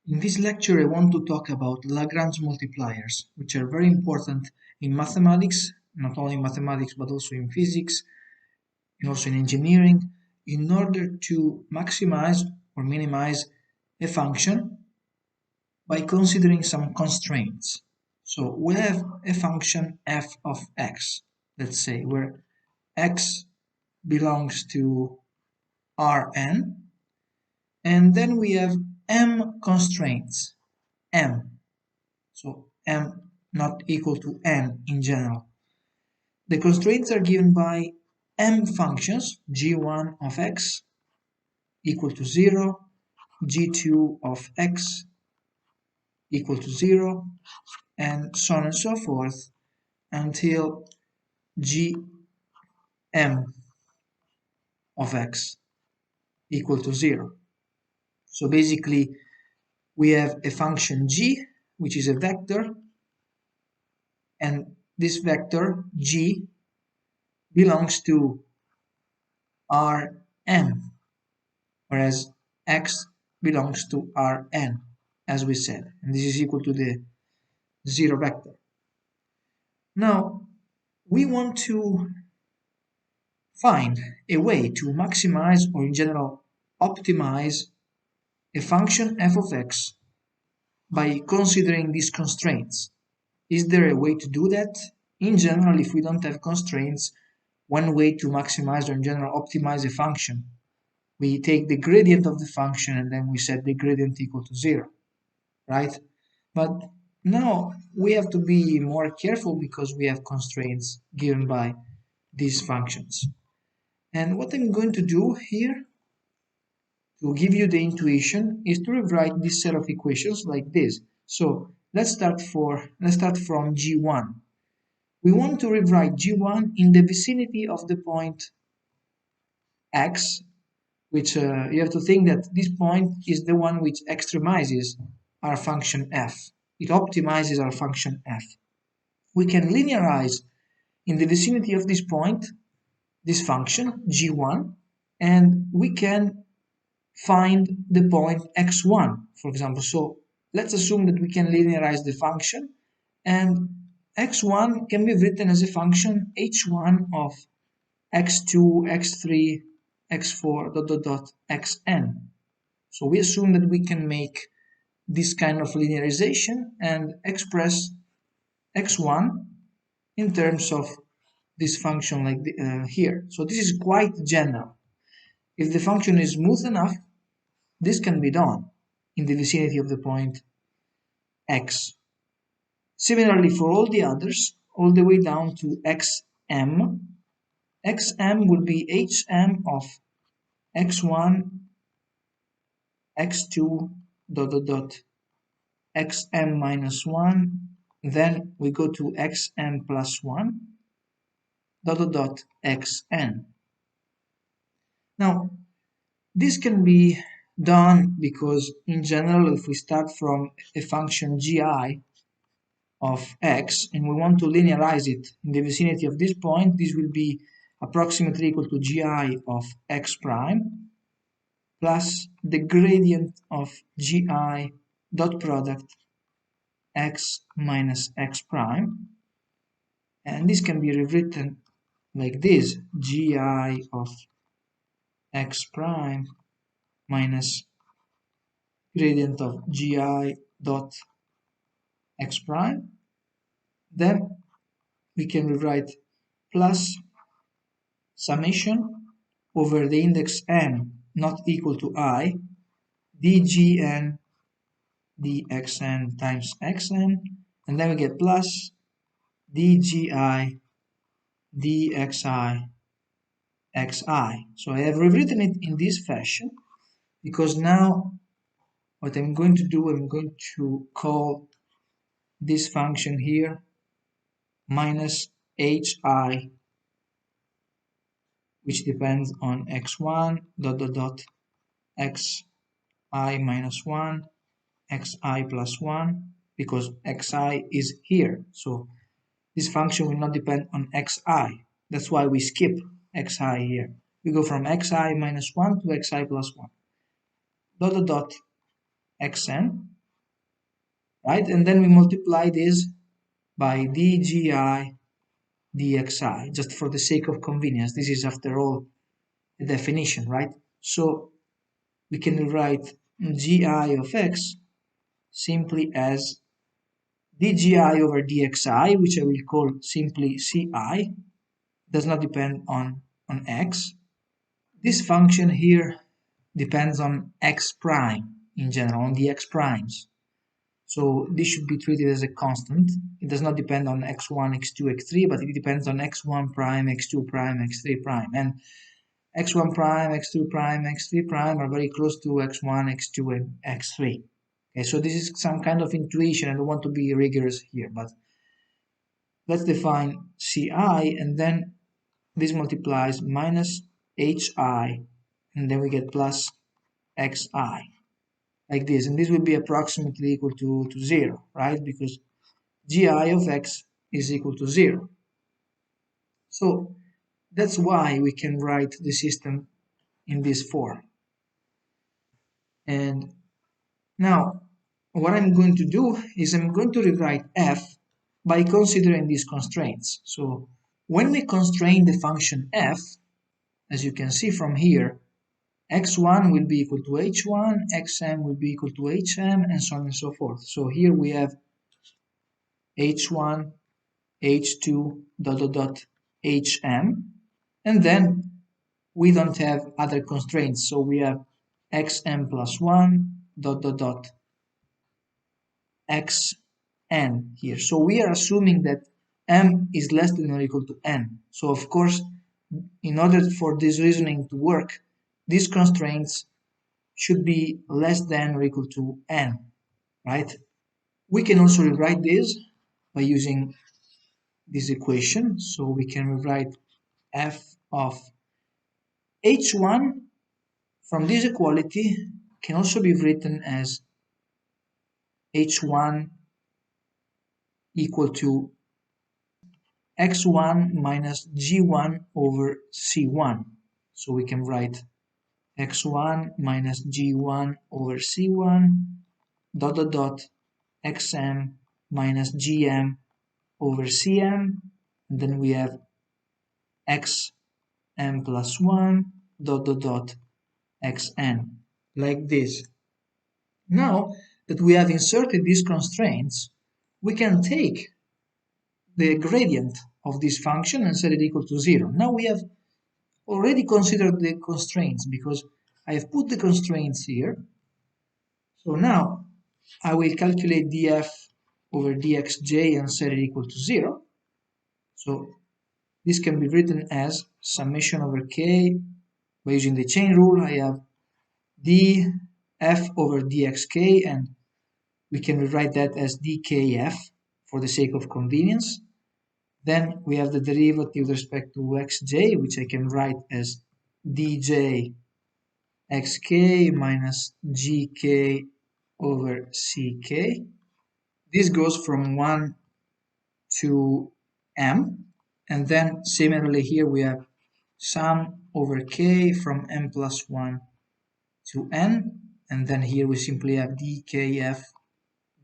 In this lecture, I want to talk about Lagrange multipliers, which are very important in mathematics, not only in mathematics but also in physics and also in engineering, in order to maximize or minimize a function by considering some constraints. So we have a function f of x, let's say, where x belongs to Rn, and then we have m constraints, m. So m not equal to n in general. The constraints are given by m functions, g1 of x equal to 0, g2 of x equal to 0, and so on and so forth until gm of x equal to 0. So basically we have a function g, which is a vector, and this vector g belongs to Rn, whereas x belongs to Rn, as we said, and this is equal to the 0 vector. Now, we want to find a way to maximize, or in general optimize, a function f of x by considering these constraints. Is there a way to do that? In general, if we don't have constraints, one way to maximize or in general optimize a function, we take the gradient of the function and then we set the gradient equal to 0, right? But now we have to be more careful because we have constraints given by these functions. And what I'm going to do here to give you the intuition is to rewrite this set of equations like this. So let's start from g1. We want to rewrite g1 in the vicinity of the point x, which you have to think that this point is the one which extremizes our function f. It optimizes our function f. We can linearize in the vicinity of this point this function g1, and we can find the point x1, for example. So let's assume that we can linearize the function, and x1 can be written as a function h1 of x2, x3, x4, ... xn. So we assume that we can make this kind of linearization and express x1 in terms of this function like here. So this is quite general. If the function is smooth enough, this can be done in the vicinity of the point x. Similarly for all the others, all the way down to xm, xm will be hm of x1, x2, ... xm minus 1, then we go to xm plus 1, ... xn. Now, this can be done because in general, if we start from a function gi of x and we want to linearize it in the vicinity of this point, this will be approximately equal to gi of x prime plus the gradient of gi dot product x minus x prime, and this can be rewritten like this: gi of x prime minus gradient of gi dot x prime. Then we can rewrite plus summation over the index n not equal to I dgn dxn times xn, and then we get plus dgi dxi xi. So I have rewritten it in this fashion because now what I'm going to do, I'm going to call this function here minus hi, which depends on x1 ... xi minus 1 xi plus 1, because xi is here, so this function will not depend on xi. That's why we skip xi here. We go from xi minus 1 to xi plus 1 ... xn, right? And then we multiply this by dgi dxi, just for the sake of convenience. This is, after all, the definition, right? So we can write gi of x simply as dgi over dxi, which I will call simply ci, does not depend on x. This function here depends on x prime in general, on the x primes. So this should be treated as a constant. It does not depend on x1, x2, x3, but it depends on x1 prime, x2 prime, x3 prime. And x1 prime, x2 prime, x3 prime are very close to x1, x2, and x3. Okay, so this is some kind of intuition. I don't want to be rigorous here, but let's define ci, and then this multiplies minus hi, and then we get plus xi, like this. And this will be approximately equal to 0, right? Because gi of x is equal to 0. So that's why we can write the system in this form. And now what I'm going to do is I'm going to rewrite f by considering these constraints. So when we constrain the function f, as you can see from here, x1 will be equal to h1, xm will be equal to hm, and so on and so forth. So here we have h1, h2, dot dot dot, hm, and then we don't have other constraints, so we have xm plus 1, dot dot dot, xn here. So we are assuming that m is less than or equal to n. So of course, in order for this reasoning to work, these constraints should be less than or equal to n, right? We can also rewrite this by using this equation. So we can rewrite f of h1 from this equality can also be written as h1 equal to x1 minus g1 over c1. So we can write x1 minus g1 over c1 dot dot dot xm minus gm over cm, and then we have xm plus 1 dot dot dot xn, like this. Now that we have inserted these constraints, we can take the gradient of this function and set it equal to 0. Now we have already considered the constraints because I have put the constraints here. So now I will calculate df over dxj and set it equal to 0. So this can be written as summation over k. By using the chain rule, I have df over dxk, and we can rewrite that as dkf for the sake of convenience. Then we have the derivative with respect to xj, which I can write as dj xk minus gk over ck. This goes from 1 to m, and then similarly here we have sum over k from m plus 1 to n, and then here we simply have dkf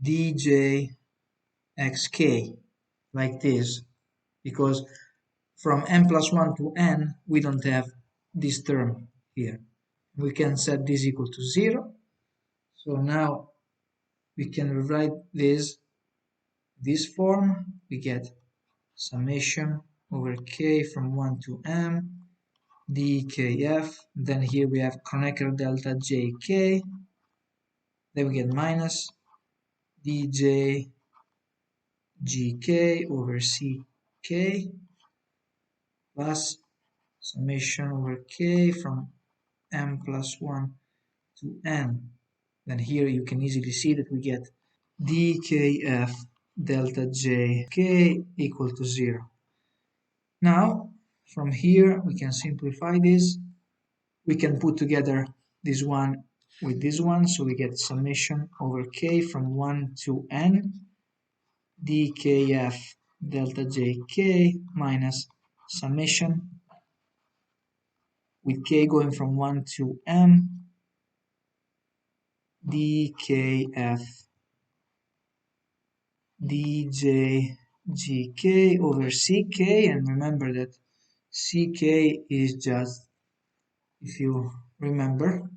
dj xk, like this, because from n plus 1 to n we don't have this term here. We can set this equal to 0. So now we can rewrite this form. We get summation over k from 1 to m dkf, then here we have Kronecker delta jk, then we get minus dj gk over ck plus summation over k from m plus 1 to n. Then here you can easily see that we get dkf delta jk equal to 0. Now from here we can simplify this. We can put together this one with this one, so we get summation over k from 1 to n dkf delta jk minus summation with k going from 1 to m dkf djgk over ck, and remember that ck is just, if you remember,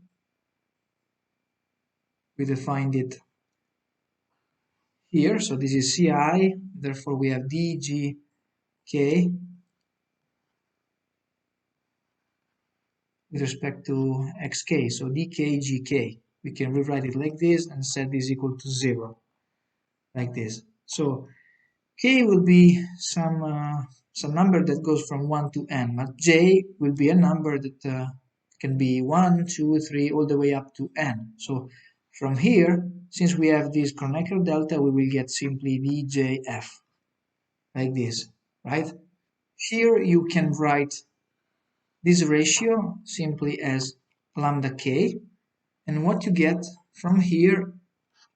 we defined it here, so this is ci, therefore we have dgk with respect to xk, so dkgk. We can rewrite it like this and set this equal to 0, like this. So k will be some number that goes from 1 to n, but j will be a number that can be 1, 2, 3, all the way up to n. So from here, since we have this Kronecker delta, we will get simply djf, like this, right? Here you can write this ratio simply as lambda k, and what you get from here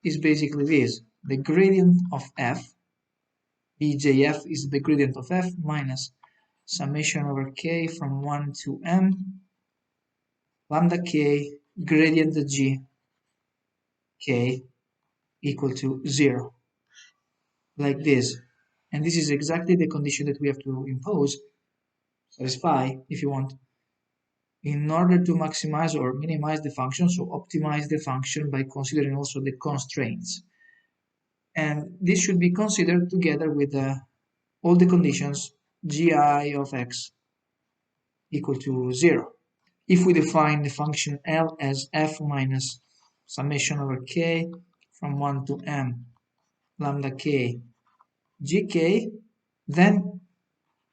is basically this: the gradient of f, djf is the gradient of f minus summation over k from 1 to m, lambda k, gradient g k equal to 0, like this. And this is exactly the condition that we have to impose, satisfy, if you want, in order to maximize or minimize the function, so optimize the function by considering also the constraints. And this should be considered together with all the conditions gi of x equal to 0. If we define the function L as f minus summation over k from 1 to m lambda k gk, then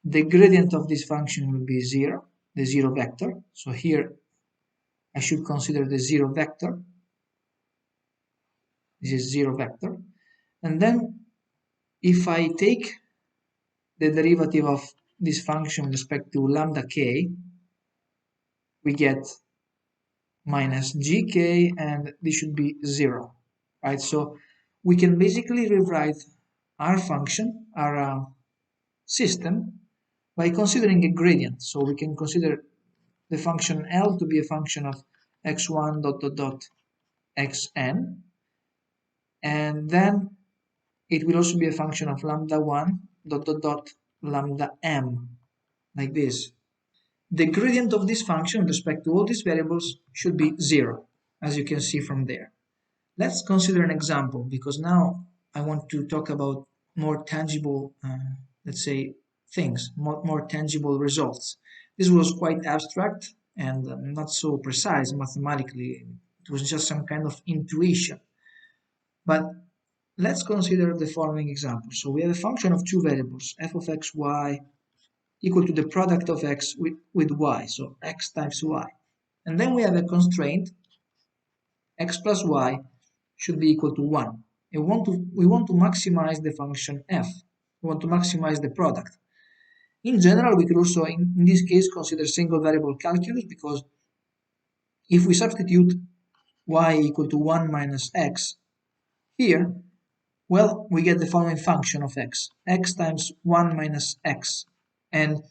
the gradient of this function will be 0, the 0 vector. So here I should consider the 0 vector. This is 0 vector. And then if I take the derivative of this function with respect to lambda k, we get minus gk, and this should be 0, right? So we can basically rewrite our function, our system, by considering a gradient. So we can consider the function L to be a function of x1 dot dot dot xn, and then it will also be a function of lambda 1 dot dot dot lambda m, like this. The gradient of this function with respect to all these variables should be 0, as you can see from there. Let's consider an example, because now I want to talk about more tangible, let's say, things, more tangible results. This was quite abstract and not so precise mathematically. It was just some kind of intuition. But let's consider the following example. So we have a function of two variables, f of x, y, equal to the product of x with y, so x times y. And then we have a constraint, x plus y should be equal to 1. And we want to maximize the function f. We want to maximize the product. In general, we could also, in this case, consider single variable calculus, because if we substitute y equal to 1 minus x here, well, we get the following function of x times 1 minus x. And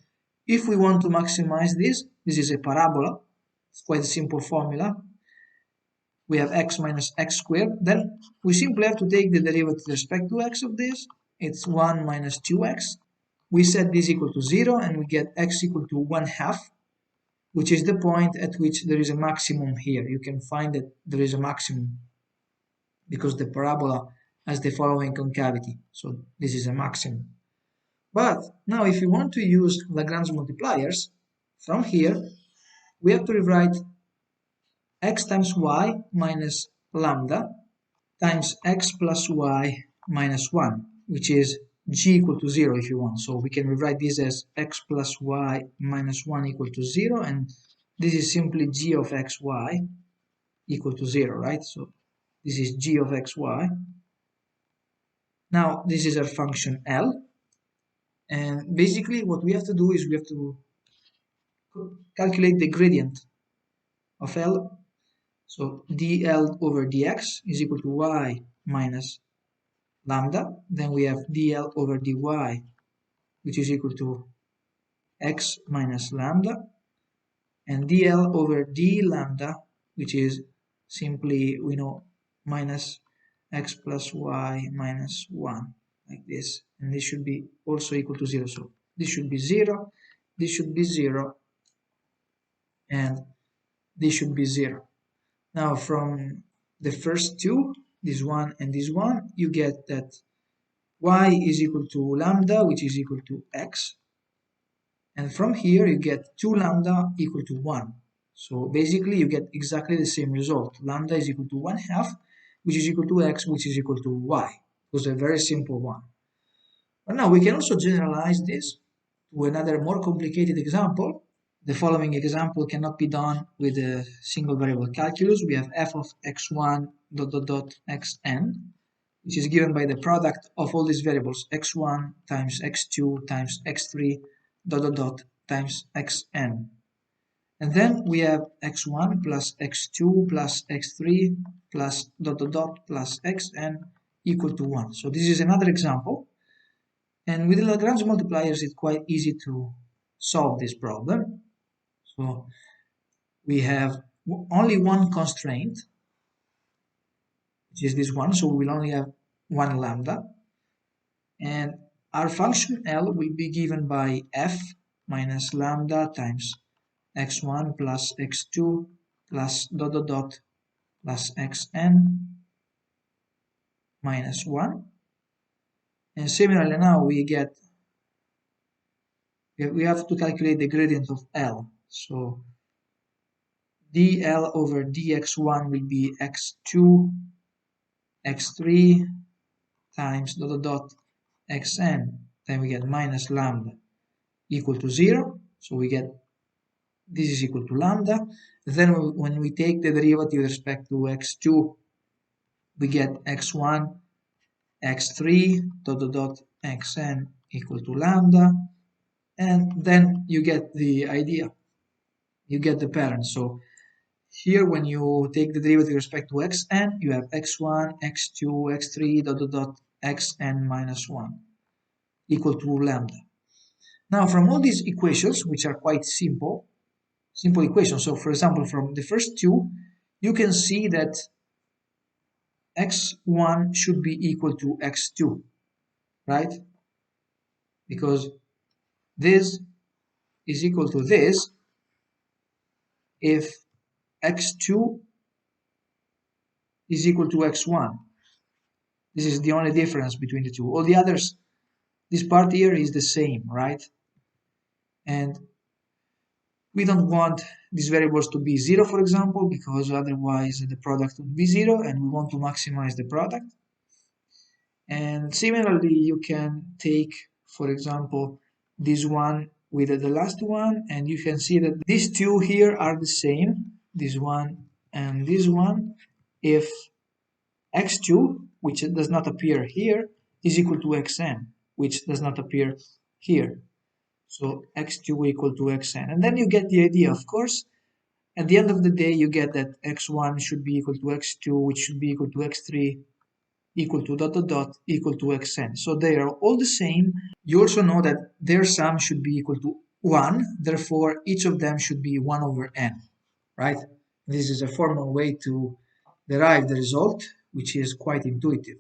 if we want to maximize this is a parabola. It's quite a simple formula. We have x minus x squared. Then we simply have to take the derivative with respect to x of this. It's 1 minus 2x. We set this equal to 0, and we get x equal to 1/2, which is the point at which there is a maximum here. You can find that there is a maximum because the parabola has the following concavity. So this is a maximum. But now if you want to use Lagrange multipliers, from here we have to rewrite x times y minus lambda times x plus y minus 1, which is g equal to 0 if you want. So we can rewrite this as x plus y minus 1 equal to 0, and this is simply g of xy equal to 0, right? So this is g of xy. Now this is our function L, and basically what we have to do is we have to calculate the gradient of L. So dl over dx is equal to y minus lambda. Then we have dl over dy, which is equal to x minus lambda, and dl over d lambda, which is simply, we know, minus x plus y minus 1. like this, and this should be also equal to 0. So this should be 0, this should be 0, and this should be 0. Now from the first two, this one and this one, you get that y is equal to lambda, which is equal to x, and from here you get 2 lambda equal to 1. So basically you get exactly the same result. Lambda is equal to 1/2, which is equal to x, which is equal to y. It was a very simple one. But now we can also generalize this to another more complicated example. The following example cannot be done with a single variable calculus. We have f of x1 dot dot dot xn, which is given by the product of all these variables, x1 times x2 times x3 dot dot dot times xn. And then we have x1 plus x2 plus x3 plus dot dot dot plus xn equal to 1. So this is another example. And with the Lagrange multipliers, it's quite easy to solve this problem. So we have only one constraint, which is this one. So we will only have one lambda. And our function L will be given by f minus lambda times x1 plus x2 plus dot dot dot plus xn minus 1. And similarly now we have to calculate the gradient of L. So dl over dx1 will be x2 x3 times dot dot dot xn. Then we get minus lambda equal to 0. So we get this is equal to lambda. Then when we take the derivative with respect to x2, we get x1 x3 dot dot dot xn equal to lambda, and then you get the idea, you get the parent. So here when you take the derivative with respect to xn, you have x1 x2 x3 dot dot dot xn minus 1 equal to lambda. Now from all these equations, which are quite simple equations, so for example from the first two, you can see that x1 should be equal to x2, right? Because this is equal to this if x2 is equal to x1. This is the only difference between the two. All the others, this part here is the same, right? And we don't want these variables to be 0, for example, because otherwise the product would be 0, and we want to maximize the product. And similarly, you can take, for example, this one with the last one, and you can see that these two here are the same, this one and this one, if x2, which does not appear here, is equal to xn, which does not appear here. So x2 equal to xn. And then you get the idea, of course. At the end of the day, you get that x1 should be equal to x2, which should be equal to x3, equal to dot dot dot equal to xn. So they are all the same. You also know that their sum should be equal to 1, therefore each of them should be 1 over n, right? This is a formal way to derive the result, which is quite intuitive.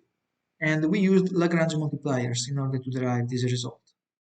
And we used Lagrange multipliers in order to derive this result.